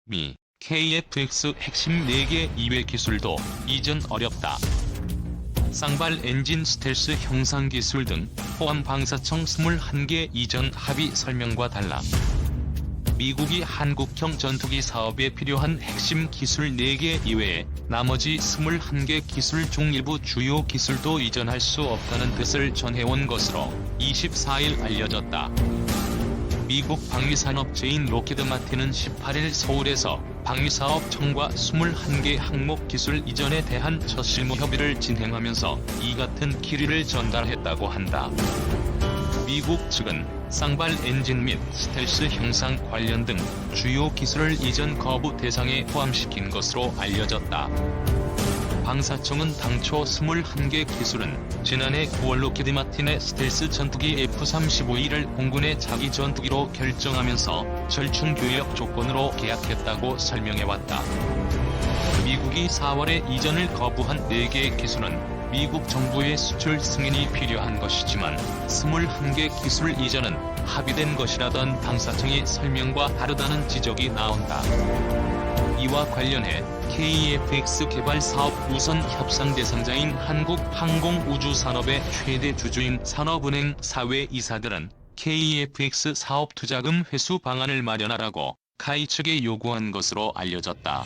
미, KF-X 핵심 4개 이외 기술도 이전 어렵다. 쌍발 엔진 스텔스 형상 기술 등 포함 방사청 21개 이전 합의 설명과 달라 미국이 한국형 전투기 사업에 필요한 핵심 기술 4개 이외에 나머지 21개 기술 중 일부 주요 기술도 이전할 수 없다는 뜻을 전해온 것으로 24일 알려졌다. 미국 방위산업체인 로키드 마틴은 18일 서울에서 방위사업청과 21개 항목 기술 이전에 대한 첫 실무 협의를 진행하면서 이 같은 kir의를 전달했다고 한다. 미국 측은 쌍발 엔진 및 스텔스 형상 관련 등 주요 기술을 이전 거부 대상에 포함시킨 것으로 알려졌다. 방사청은 당초 21개 기술은 지난해 9월 로키드 마틴의 스텔스 전투기 F-35E를 공군의 자기 전투기로 결정하면서 절충 교역 조건으로 계약했다고 설명해왔다. 미국이 4월에 이전을 거부한 4개 기술은 미국 정부의 수출 승인이 필요한 것이지만 21개 기술 이전은 합의된 것이라던 방사청의 설명과 다르다는 지적이 나온다. 이와 관련해 KF-X 개발 사업 우선 협상 대상자인 한국항공우주산업의 최대 주주인 산업은행 사외이사들은 KF-X 사업 투자금 회수 방안을 마련하라고 카이 측에 요구한 것으로 알려졌다.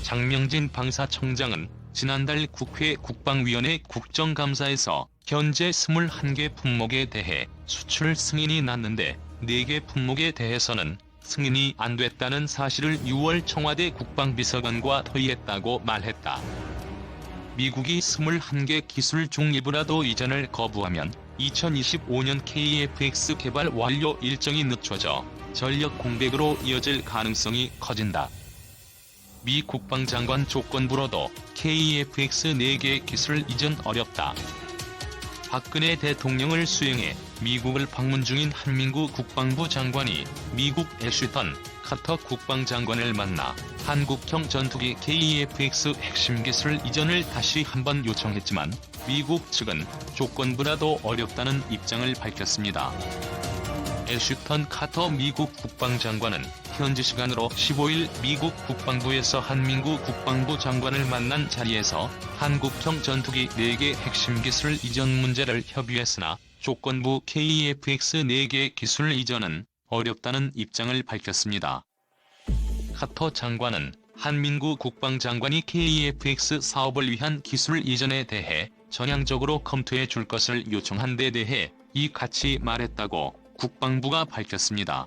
장명진 방사청장은 지난달 국회 국방위원회 국정감사에서 현재 21개 품목에 대해 수출 승인이 났는데 4개 품목에 대해서는 승인이 안 됐다는 사실을 6월 청와대 국방비서관과 토의했다고 말했다. 미국이 21개 기술 중 일부라도 이전을 거부하면 2025년 KF-X 개발 완료 일정이 늦춰져 전력 공백으로 이어질 가능성이 커진다. 미 국방장관 조건부로도 KF-X 4개 기술 이전 어렵다. 박근혜 대통령을 수행해 미국을 방문 중인 한민구 국방부 장관이 미국 애쉬턴 카터 국방장관을 만나 한국형 전투기 KF-X 핵심 기술 이전을 다시 한번 요청했지만 미국 측은 조건부라도 어렵다는 입장을 밝혔습니다. 애쉬턴 카터 미국 국방장관은 현지 시간으로 15일 미국 국방부에서 한민구 국방부 장관을 만난 자리에서 한국형 전투기 4개 핵심 기술 이전 문제를 협의했으나 조건부 KF-X 4개 기술 이전은 어렵다는 입장을 밝혔습니다. 카터 장관은 한민구 국방장관이 KF-X 사업을 위한 기술 이전에 대해 전향적으로 검토해 줄 것을 요청한 데 대해 이같이 말했다고 국방부가 밝혔습니다.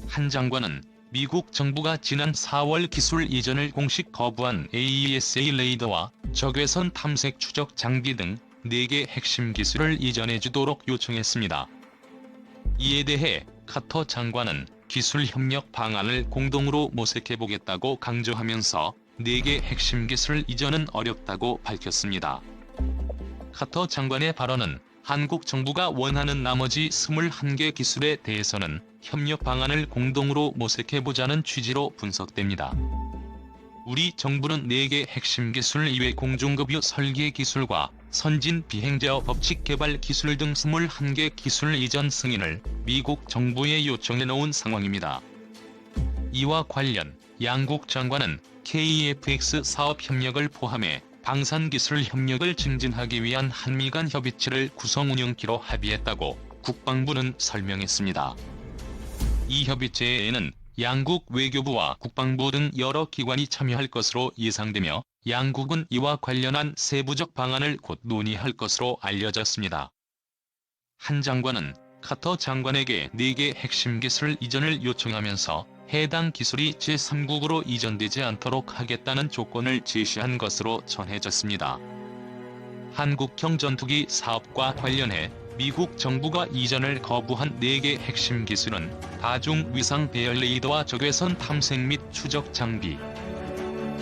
한 장관은 미국 정부가 지난 4월 기술 이전을 공식 거부한 AESA 레이더와 적외선 탐색 추적 장비 등 4개 핵심 기술을 이전해주도록 요청했습니다. 이에 대해 카터 장관은 기술 협력 방안을 공동으로 모색해보겠다고 강조하면서 4개 핵심 기술 이전은 어렵다고 밝혔습니다. 카터 장관의 발언은 한국 정부가 원하는 나머지 21개 기술에 대해서는 협력 방안을 공동으로 모색해보자는 취지로 분석됩니다. 우리 정부는 4개 핵심 기술 이외 공중급유 설계 기술과 선진 비행제어 법칙 개발 기술 등 21개 기술 이전 승인을 미국 정부에 요청해놓은 상황입니다. 이와 관련 양국 장관은 KF-X 사업 협력을 포함해 방산기술 협력을 증진하기 위한 한미 간 협의체를 구성 운영키로 합의했다고 국방부는 설명했습니다. 이 협의체에는 양국 외교부와 국방부 등 여러 기관이 참여할 것으로 예상되며 양국은 이와 관련한 세부적 방안을 곧 논의할 것으로 알려졌습니다. 한 장관은 카터 장관에게 4개 핵심 기술 이전을 요청하면서 해당 기술이 제3국으로 이전되지 않도록 하겠다는 조건을 제시한 것으로 전해졌습니다. 한국형 전투기 사업과 관련해 미국 정부가 이전을 거부한 4개 핵심 기술은 다중 위상 배열 레이더와 적외선 탐색 및 추적 장비,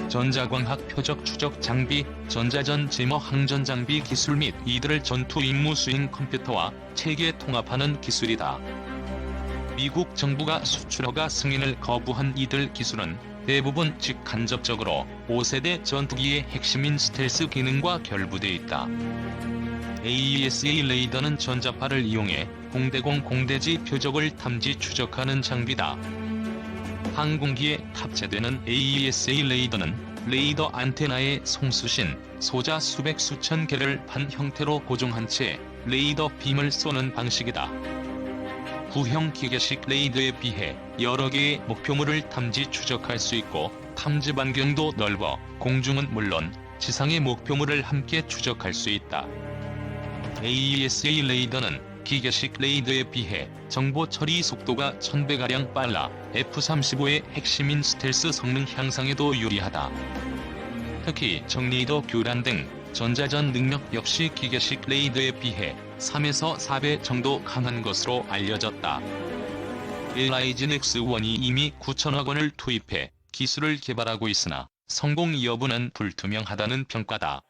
전자광학 표적 추적 장비, 전자전 제모 항전 장비 기술 및 이들을 전투 임무 수행 컴퓨터와 체계 통합하는 기술이다. 미국 정부가 수출허가 승인을 거부한 이들 기술은 대부분 직간접적으로 5세대 전투기의 핵심인 스텔스 기능과 결부돼 있다. AESA 레이더는 전자파를 이용해 공대공 공대지 표적을 탐지 추적하는 장비다. 항공기에 탑재되는 AESA 레이더는 레이더 안테나에 송수신, 소자 수백 수천 개를 판 형태로 고정한 채 레이더 빔을 쏘는 방식이다. 구형 기계식 레이더에 비해 여러 개의 목표물을 탐지 추적할 수 있고 탐지 반경도 넓어 공중은 물론 지상의 목표물을 함께 추적할 수 있다. AESA 레이더는 기계식 레이더에 비해 정보 처리 속도가 1000배가량 빨라 F-35의 핵심인 스텔스 성능 향상에도 유리하다. 특히 정리도 교란 등 전자전 능력 역시 기계식 레이더에 비해 3에서 4배 정도 강한 것으로 알려졌다. LIG X1이 이미 9천억 원을 투입해 기술을 개발하고 있으나 성공 여부는 불투명하다는 평가다.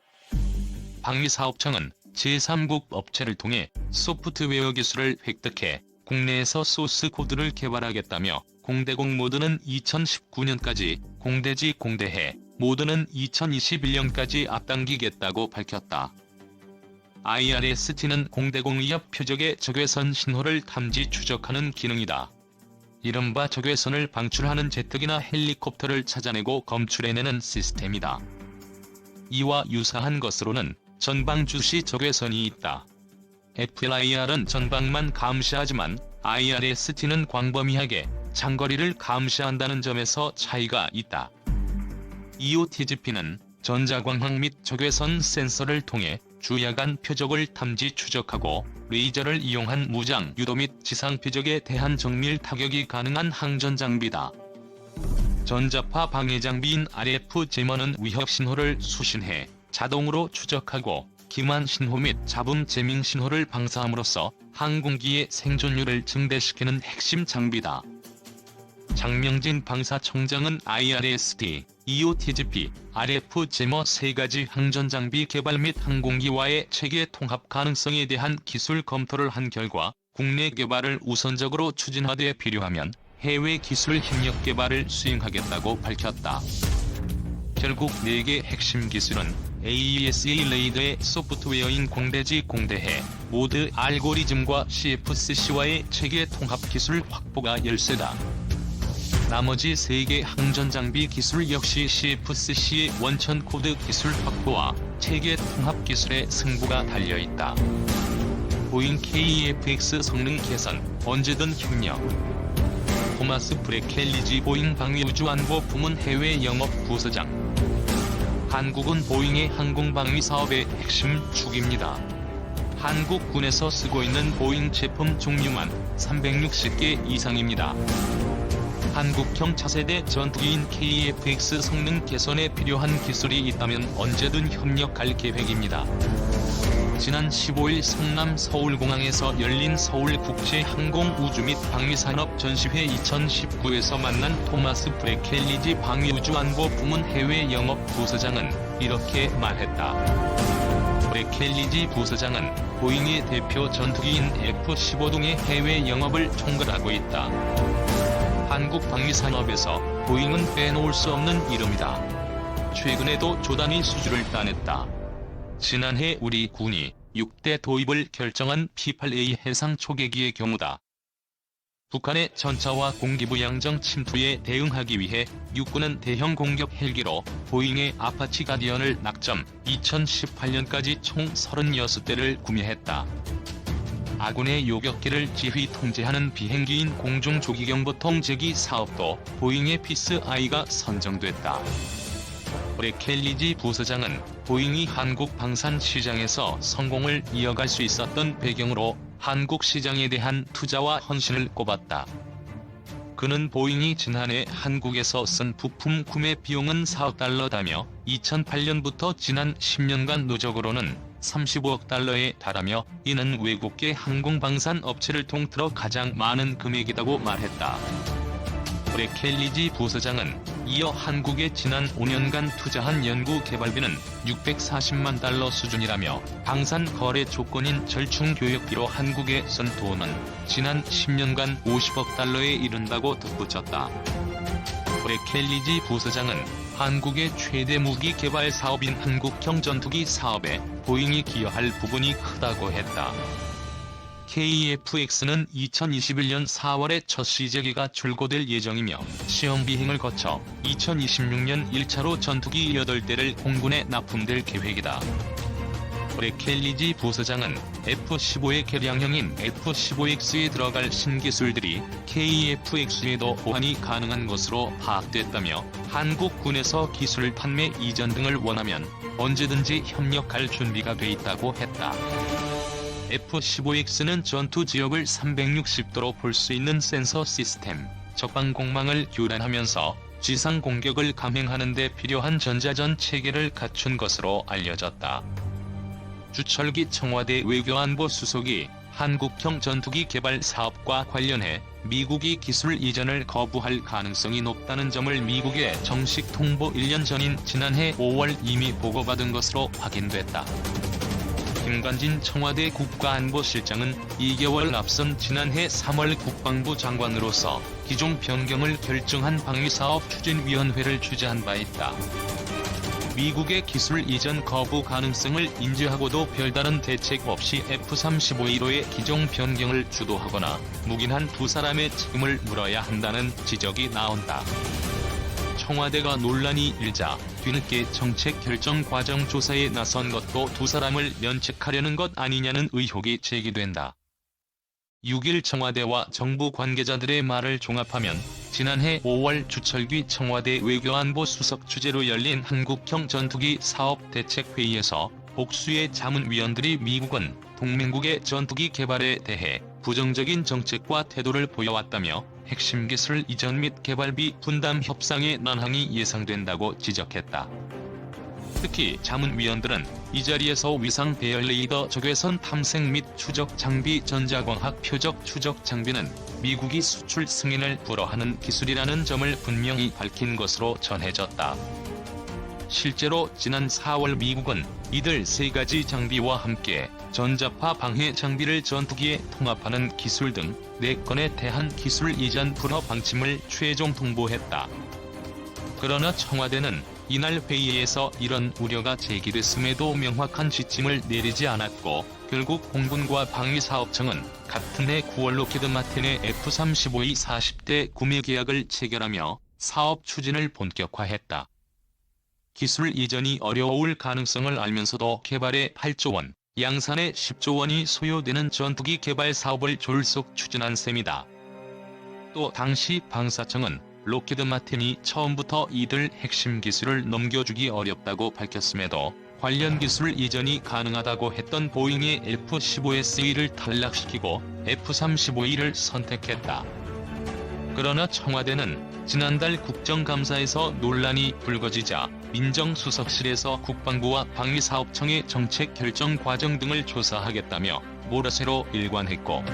방위사업청은 제3국 업체를 통해 소프트웨어 기술을 획득해 국내에서 소스 코드를 개발하겠다며 공대공 모드는 2019년까지, 공대지 공대해 모드는 2021년까지 앞당기겠다고 밝혔다. IRST는 공대공 위협 표적의 적외선 신호를 탐지 추적하는 기능이다. 이른바 적외선을 방출하는 제트기나 헬리콥터를 찾아내고 검출해내는 시스템이다. 이와 유사한 것으로는 전방 주시 적외선이 있다. FLIR은 전방만 감시하지만 IRST는 광범위하게 장거리를 감시한다는 점에서 차이가 있다. EOTGP는 전자광학 및 적외선 센서를 통해 주야간 표적을 탐지 추적하고 레이저를 이용한 무장 유도 및 지상 표적에 대한 정밀 타격이 가능한 항전 장비다. 전자파 방해 장비인 RF 제머는 위협 신호를 수신해 자동으로 추적하고 기만 신호 및 잡음 재밍 신호를 방사함으로써 항공기의 생존율을 증대시키는 핵심 장비다. 장명진 방사청장은 IRST, EOTGP, RF 제머 세 가지 항전 장비 개발 및 항공기와의 체계 통합 가능성에 대한 기술 검토를 한 결과 국내 개발을 우선적으로 추진하되 필요하면 해외 기술 협력 개발을 수행하겠다고 밝혔다. 결국 4개 핵심 기술은 AESA 레이더의 소프트웨어인 공대지 공대해 모드 알고리즘과 CFCC와의 체계 통합 기술 확보가 열쇠다. 나머지 3개 항전 장비 기술 역시 CFCC의 원천 코드 기술 확보와 체계 통합 기술의 승부가 달려있다. 보잉 KEFX 성능 개선, 언제든 협력. 토마스 브레켈리지 보잉 방위우주안보 부문 해외 영업 부서장. 한국은 보잉의 항공방위 사업의 핵심 축입니다. 한국군에서 쓰고 있는 보잉 제품 종류만 360개 이상입니다. 한국형 차세대 전투기인 KEFX 성능 개선에 필요한 기술이 있다면 언제든 협력할 계획입니다. 지난 15일 성남 서울공항에서 열린 서울국제항공우주 및 방위산업 전시회 2019에서 만난 토마스 브레켈리지 방위우주안보 부문 해외 영업 부서장은 이렇게 말했다. 브레켈리지 부서장은 보잉의 대표 전투기인 F-15 등의 해외 영업을 총괄하고 있다. 한국 방위산업에서 보잉은 빼놓을 수 없는 이름이다. 최근에도 조단위 수주를 따냈다. 지난해 우리 군이 6대 도입을 결정한 P-8A 해상 초계기의 경우다. 북한의 전차와 공기부 양정 침투에 대응하기 위해 육군은 대형 공격 헬기로 보잉의 아파치 가디언을 낙점 2018년까지 총 36대를 구매했다. 아군의 요격기를 지휘 통제하는 비행기인 공중조기경보통 제기 사업도 보잉의 피스-I가 선정됐다. 브레켈리지 부서장은 보잉이 한국 방산 시장에서 성공을 이어갈 수 있었던 배경으로 한국 시장에 대한 투자와 헌신을 꼽았다. 그는 보잉이 지난해 한국에서 쓴 부품 구매 비용은 4억 달러다며 2008년부터 지난 10년간 누적으로는 35억 달러에 달하며 이는 외국계 항공방산 업체를 통틀어 가장 많은 금액이라고 말했다. 브레켈리지 부서장은 이어 한국에 지난 5년간 투자한 연구 개발비는 640만 달러 수준이라며 방산 거래 조건인 절충 교역비로 한국에 쓴 돈은 지난 10년간 50억 달러에 이른다고 덧붙였다. 브레켈리지 부서장은 한국의 최대 무기 개발 사업인 한국형 전투기 사업에 보잉이 기여할 부분이 크다고 했다. KF-X는 2021년 4월에 첫 시제기가 출고될 예정이며 시험 비행을 거쳐 2026년 1차로 전투기 8대를 공군에 납품될 계획이다. 브래켈리지 부서장은 F-15의 개량형인 F-15X에 들어갈 신기술들이 KF-X에도 호환이 가능한 것으로 파악됐다며 한국군에서 기술 판매 이전 등을 원하면 언제든지 협력할 준비가 돼 있다고 했다. F-15X는 전투 지역을 360도로 볼 수 있는 센서 시스템, 적방공망을 교란하면서 지상 공격을 감행하는 데 필요한 전자전 체계를 갖춘 것으로 알려졌다. 주철기 청와대 외교안보 수석이 한국형 전투기 개발 사업과 관련해 미국이 기술 이전을 거부할 가능성이 높다는 점을 미국에 정식 통보 1년 전인 지난해 5월 이미 보고받은 것으로 확인됐다. 김관진 청와대 국가안보실장은 2개월 앞선 지난해 3월 국방부 장관으로서 기종 변경을 결정한 방위사업 추진위원회를 주재한 바 있다. 미국의 기술 이전 거부 가능성을 인지하고도 별다른 대책 없이 F-35A로의 기종 변경을 주도하거나 묵인한 두 사람의 책임을 물어야 한다는 지적이 나온다. 청와대가 논란이 일자 뒤늦게 정책 결정 과정 조사에 나선 것도 두 사람을 면책하려는 것 아니냐는 의혹이 제기된다. 6일 청와대와 정부 관계자들의 말을 종합하면 지난해 5월 주철기 청와대 외교안보 수석 주재로 열린 한국형 전투기 사업 대책회의에서 복수의 자문위원들이 미국은 동맹국의 전투기 개발에 대해 부정적인 정책과 태도를 보여왔다며 핵심 기술 이전 및 개발비 분담 협상의 난항이 예상된다고 지적했다. 특히 자문위원들은 이 자리에서 위상 배열 레이더 적외선 탐색 및 추적 장비 전자광학 표적 추적 장비는 미국이 수출 승인을 불허하는 기술이라는 점을 분명히 밝힌 것으로 전해졌다. 실제로 지난 4월 미국은 이들 세 가지 장비와 함께 전자파 방해 장비를 전투기에 통합하는 기술 등 4건에 대한 기술 이전 불허 방침을 최종 통보했다. 그러나 청와대는 이날 회의에서 이런 우려가 제기됐음에도 명확한 지침을 내리지 않았고 결국 공군과 방위사업청은 같은 해 9월 로키드 마틴의 F-35E 40대 구매 계약을 체결하며 사업 추진을 본격화했다. 기술 이전이 어려울 가능성을 알면서도 개발에 8조 원, 양산에 10조 원이 소요되는 전투기 개발 사업을 졸속 추진한 셈이다. 또 당시 방사청은 로키드 마틴이 처음부터 이들 핵심 기술을 넘겨주기 어렵다고 밝혔음에도 관련 기술 이전이 가능하다고 했던 보잉의 F-15SE를 탈락시키고 F-35E를 선택했다. 그러나 청와대는 지난달 국정감사에서 논란이 불거지자 민정수석실에서 국방부와 방위사업청의 정책 결정 과정 등을 조사하겠다며 몰아세로 일관했고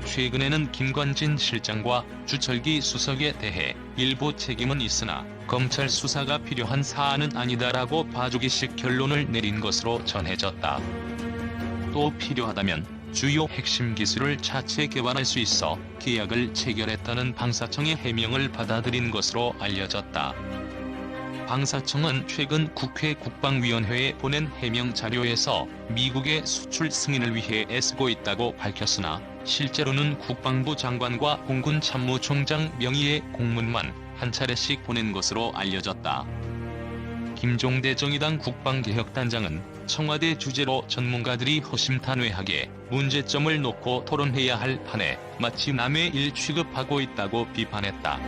최근에는 김관진 실장과 주철기 수석에 대해 일부 책임은 있으나 검찰 수사가 필요한 사안은 아니다라고 봐주기식 결론을 내린 것으로 전해졌다. 또 필요하다면 주요 핵심 기술을 자체 개발할 수 있어 계약을 체결했다는 방사청의 해명을 받아들인 것으로 알려졌다. 방사청은 최근 국회 국방위원회에 보낸 해명 자료에서 미국의 수출 승인을 위해 애쓰고 있다고 밝혔으나 실제로는 국방부 장관과 공군 참모총장 명의의 공문만 한 차례씩 보낸 것으로 알려졌다. 김종대 정의당 국방개혁단장은 청와대 주재로 전문가들이 허심탄회하게 문제점을 놓고 토론해야 할 판에 마치 남의 일 취급하고 있다고 비판했다.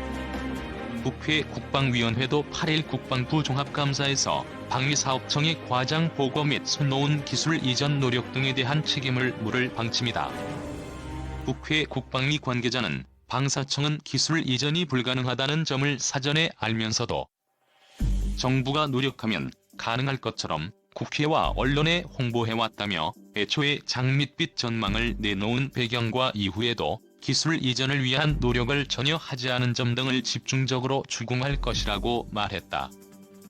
국회 국방위원회도 8일 국방부 종합감사에서 방위사업청의 과장 보고 및 손놓은 기술 이전 노력 등에 대한 책임을 물을 방침이다. 국회 국방위 관계자는 방사청은 기술 이전이 불가능하다는 점을 사전에 알면서도 정부가 노력하면 가능할 것처럼 국회와 언론에 홍보해왔다며 애초에 장밋빛 전망을 내놓은 배경과 이후에도 기술 이전을 위한 노력을 전혀 하지 않은 점 등을 집중적으로 추궁할 것이라고 말했다.